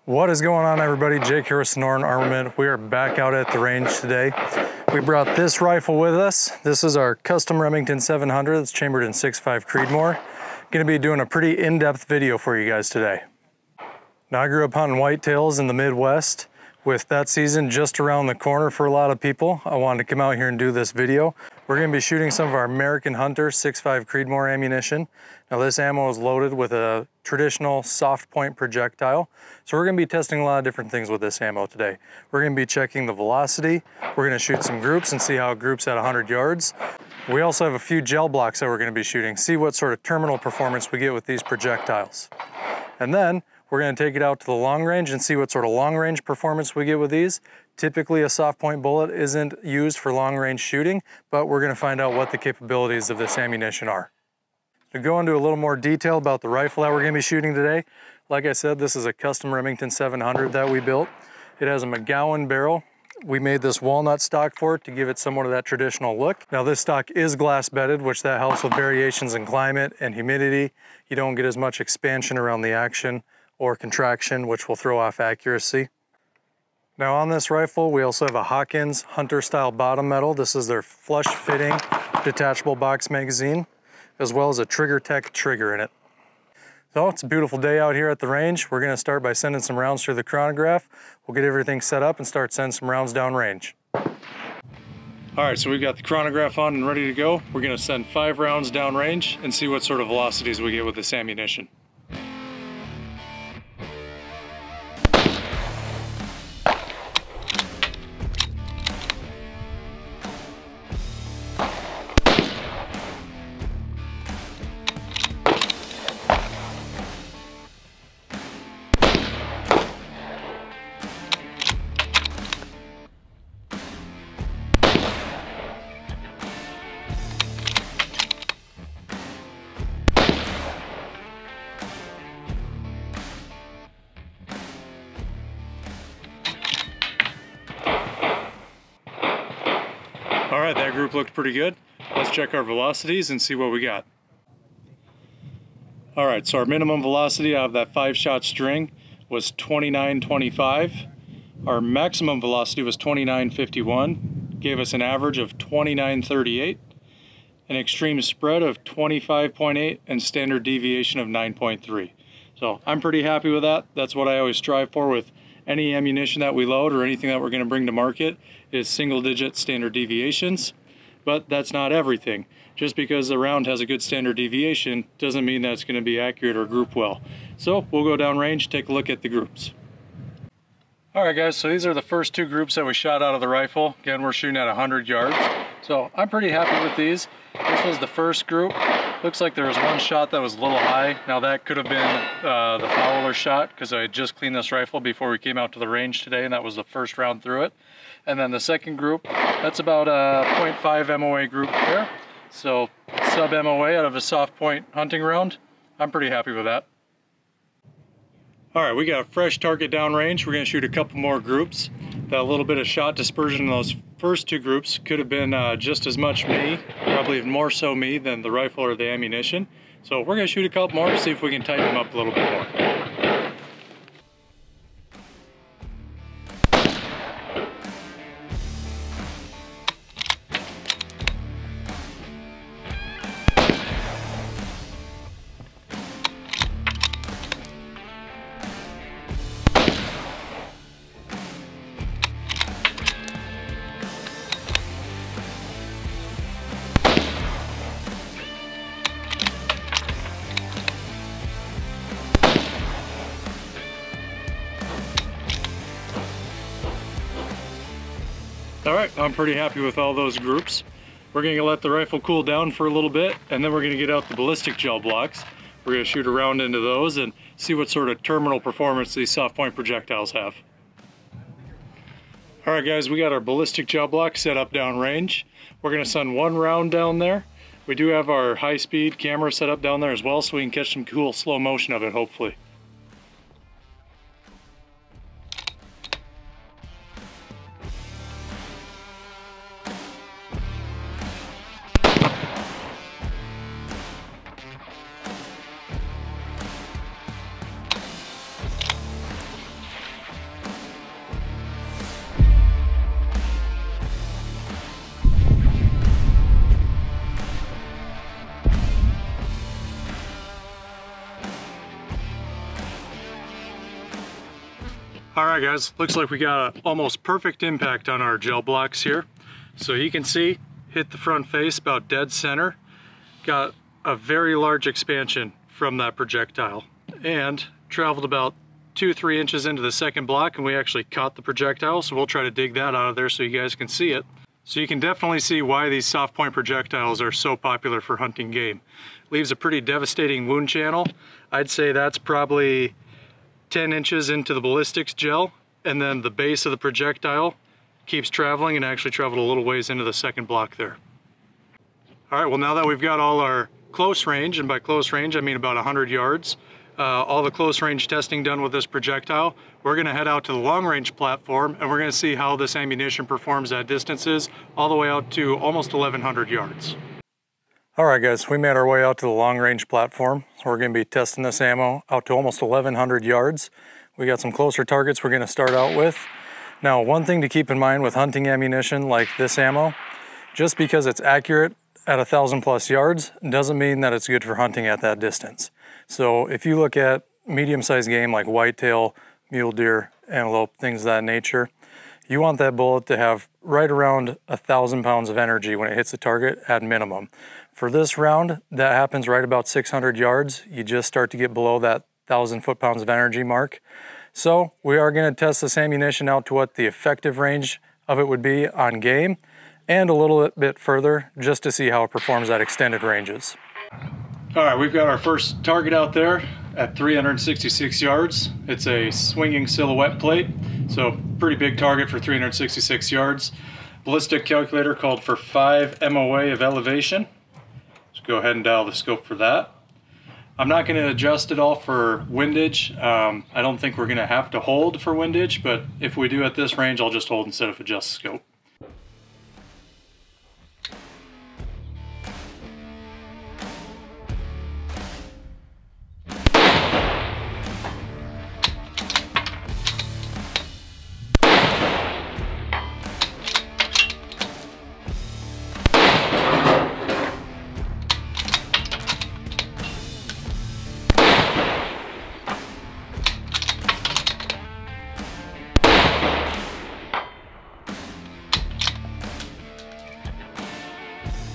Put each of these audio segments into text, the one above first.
What is going on, everybody? Jake here with Sonoran Armament. We are back out at the range today. We brought this rifle with us. This is our custom Remington 700. It's chambered in 6.5 Creedmoor. Going to be doing a pretty in-depth video for you guys today. Now, I grew up hunting whitetails in the Midwest. With that season just around the corner for a lot of people, I wanted to come out here and do this video. We're going to be shooting some of our American Hunter 6.5 Creedmoor ammunition. Now, this ammo is loaded with a traditional soft point projectile. So we're going to be testing a lot of different things with this ammo today. We're going to be checking the velocity. We're going to shoot some groups and see how it groups at 100 yards. We also have a few gel blocks that we're going to be shooting, see what sort of terminal performance we get with these projectiles. And then we're going to take it out to the long range and see what sort of long range performance we get with these. Typically, a soft point bullet isn't used for long range shooting, but we're going to find out what the capabilities of this ammunition are. To go into a little more detail about the rifle that we're going to be shooting today, like I said, this is a custom Remington 700 that we built. It has a McGowan barrel. We made this walnut stock for it to give it somewhat of that traditional look. Now, this stock is glass bedded, which that helps with variations in climate and humidity. You don't get as much expansion around the action or contraction, which will throw off accuracy. Now, on this rifle, we also have a Hawkins Hunter style bottom metal. This is their flush fitting detachable box magazine, as well as a Trigger Tech trigger in it. So it's a beautiful day out here at the range. We're gonna start by sending some rounds through the chronograph. We'll get everything set up and start sending some rounds down range. All right, so we've got the chronograph on and ready to go. We're gonna send 5 rounds down range and see what sort of velocities we get with this ammunition. All right, that group looked pretty good. Let's check our velocities and see what we got. All right, so our minimum velocity out of that 5-shot string was 29.25. Our maximum velocity was 29.51, gave us an average of 29.38, an extreme spread of 25.8, and standard deviation of 9.3. So I'm pretty happy with that. That's what I always strive for with any ammunition that we load or anything that we're going to bring to market, is single-digit standard deviations. But that's not everything. Just because a round has a good standard deviation doesn't mean that it's going to be accurate or group well. So we'll go down range, take a look at the groups. All right, guys, so these are the first 2 groups that we shot out of the rifle. Again, we're shooting at 100 yards. So I'm pretty happy with these. This was the first group. Looks like there was one shot that was a little high. Now, that could have been the Fowler shot, because I had just cleaned this rifle before we came out to the range today, and that was the first round through it. And then the second group, that's about a 0.5 MOA group there. So sub MOA out of a soft point hunting round. I'm pretty happy with that. All right, we got a fresh target downrange. We're gonna shoot a couple more groups. That little bit of shot dispersion in those first 2 groups could have been just as much me, probably even more so me than the rifle or the ammunition. So we're gonna shoot a couple more, see if we can tighten them up a little bit more. All right, I'm pretty happy with all those groups. We're gonna let the rifle cool down for a little bit, and then we're gonna get out the ballistic gel blocks. We're gonna shoot around into those and see what sort of terminal performance these soft point projectiles have. All right, guys, we got our ballistic gel block set up down range. We're gonna send 1 round down there. We do have our high-speed camera set up down there as well, so we can catch some cool slow motion of it, hopefully. All right, guys, looks like we got an almost perfect impact on our gel blocks here. So you can see, hit the front face about dead center. Got a very large expansion from that projectile and traveled about 2-3 inches into the second block, and we actually caught the projectile, so we'll try to dig that out of there so you guys can see it. So you can definitely see why these soft point projectiles are so popular for hunting game. Leaves a pretty devastating wound channel. I'd say that's probably 10 inches into the ballistics gel, and then the base of the projectile keeps traveling and actually traveled a little ways into the second block there. All right, well, now that we've got all our close range, and by close range I mean about 100 yards, all the close range testing done with this projectile, we're gonna head out to the long range platform and we're gonna see how this ammunition performs at distances all the way out to almost 1,100 yards. All right, guys, we made our way out to the long range platform. So we're gonna be testing this ammo out to almost 1,100 yards. We got some closer targets we're gonna start out with. Now, one thing to keep in mind with hunting ammunition like this ammo, just because it's accurate at 1,000+ yards doesn't mean that it's good for hunting at that distance. So if you look at medium-sized game like whitetail, mule deer, antelope, things of that nature, you want that bullet to have right around 1,000 pounds of energy when it hits the target at minimum. For this round, that happens right about 600 yards. You just start to get below that 1,000 foot-pounds of energy mark. So we are going to test this ammunition out to what the effective range of it would be on game, and a little bit further just to see how it performs at extended ranges. All right, we've got our first target out there at 366 yards. It's a swinging silhouette plate, so pretty big target for 366 yards. Ballistic calculator called for 5 MOA of elevation. Let's go ahead and dial the scope for that. I'm not going to adjust it all for windage. I don't think we're going to have to hold for windage, but if we do at this range, I'll just hold instead of adjust the scope.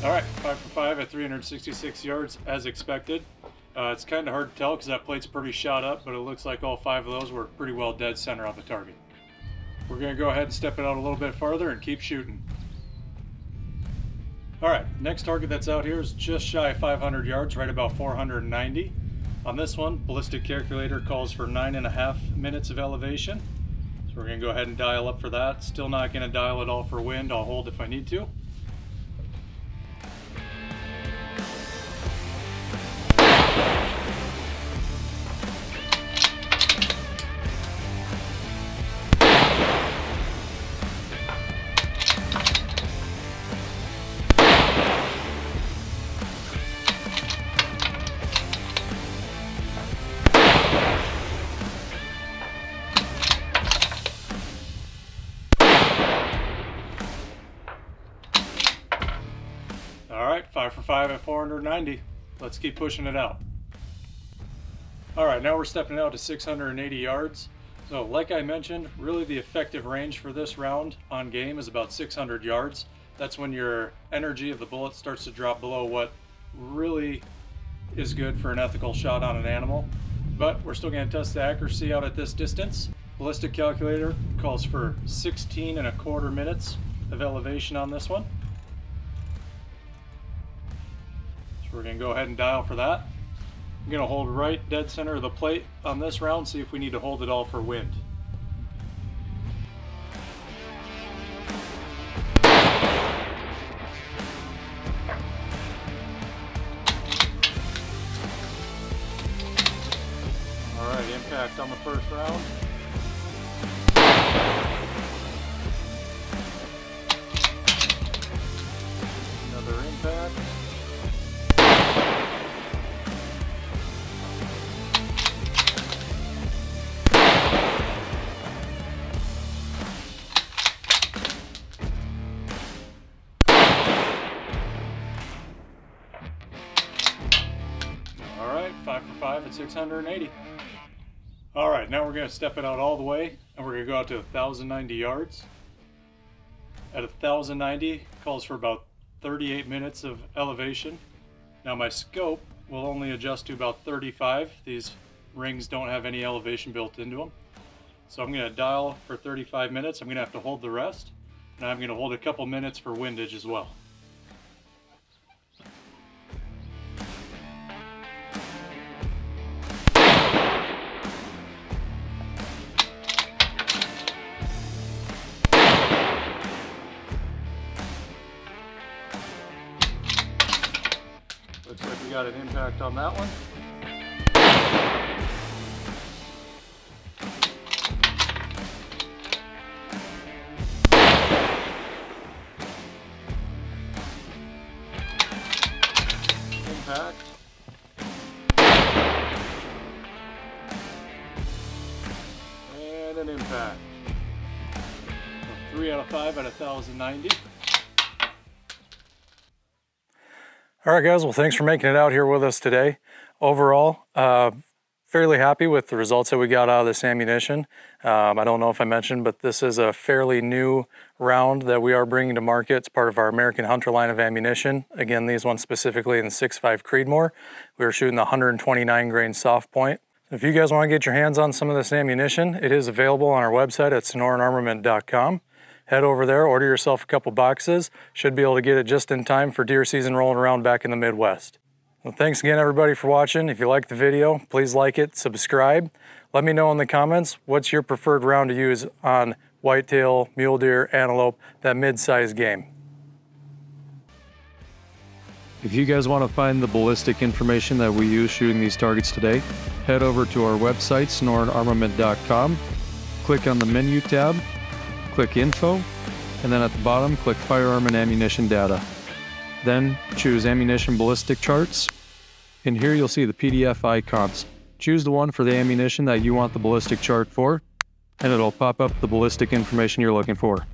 All right, 5 for 5 at 366 yards as expected. It's kind of hard to tell because that plate's pretty shot up, but it looks like all 5 of those were pretty well dead center on the target. We're going to go ahead and step it out a little bit farther and keep shooting. All right, next target that's out here is just shy of 500 yards, right about 490. On this one, ballistic calculator calls for 9.5 minutes of elevation. So we're going to go ahead and dial up for that. Still not going to dial it all for wind. I'll hold if I need to. All right, 5 for 5 at 490. Let's keep pushing it out. All right, now we're stepping out to 680 yards. So like I mentioned, really the effective range for this round on game is about 600 yards. That's when your energy of the bullet starts to drop below what really is good for an ethical shot on an animal. But we're still going to test the accuracy out at this distance. Ballistic calculator calls for 16.25 minutes of elevation on this one. We're going to go ahead and dial for that. I'm going to hold right dead center of the plate on this round, see if we need to hold it all for wind. All right, impact on the first round. Another impact. All right, 5 for 5 at 680. All right, now we're going to step it out all the way, and we're going to go out to 1,090 yards. At 1,090 calls for about 38 minutes of elevation. Now my scope will only adjust to about 35. These rings don't have any elevation built into them. So I'm going to dial for 35 minutes. I'm going to have to hold the rest, and I'm going to hold a couple minutes for windage as well. Looks like we got an impact on that one. Impact. And an impact. So 3 out of 5 at 1,090. All right, guys, well, thanks for making it out here with us today. Overall, fairly happy with the results that we got out of this ammunition. I don't know if I mentioned, but this is a fairly new round that we are bringing to market. It's part of our American Hunter line of ammunition. Again, these ones specifically in the 6.5 Creedmoor. We were shooting the 129 grain soft point. If you guys want to get your hands on some of this ammunition, it is available on our website at sonoranarmament.com. Head over there, order yourself a couple boxes. Should be able to get it just in time for deer season rolling around back in the Midwest. Well, thanks again, everybody, for watching. If you liked the video, please like it, subscribe. Let me know in the comments what's your preferred round to use on whitetail, mule deer, antelope, that mid-sized game. If you guys want to find the ballistic information that we use shooting these targets today, head over to our website, sonoranarmament.com, click on the menu tab, click Info, and then at the bottom, click Firearm and Ammunition Data. Then choose Ammunition Ballistic Charts. In here you'll see the PDF icons. Choose the one for the ammunition that you want the ballistic chart for, and it'll pop up the ballistic information you're looking for.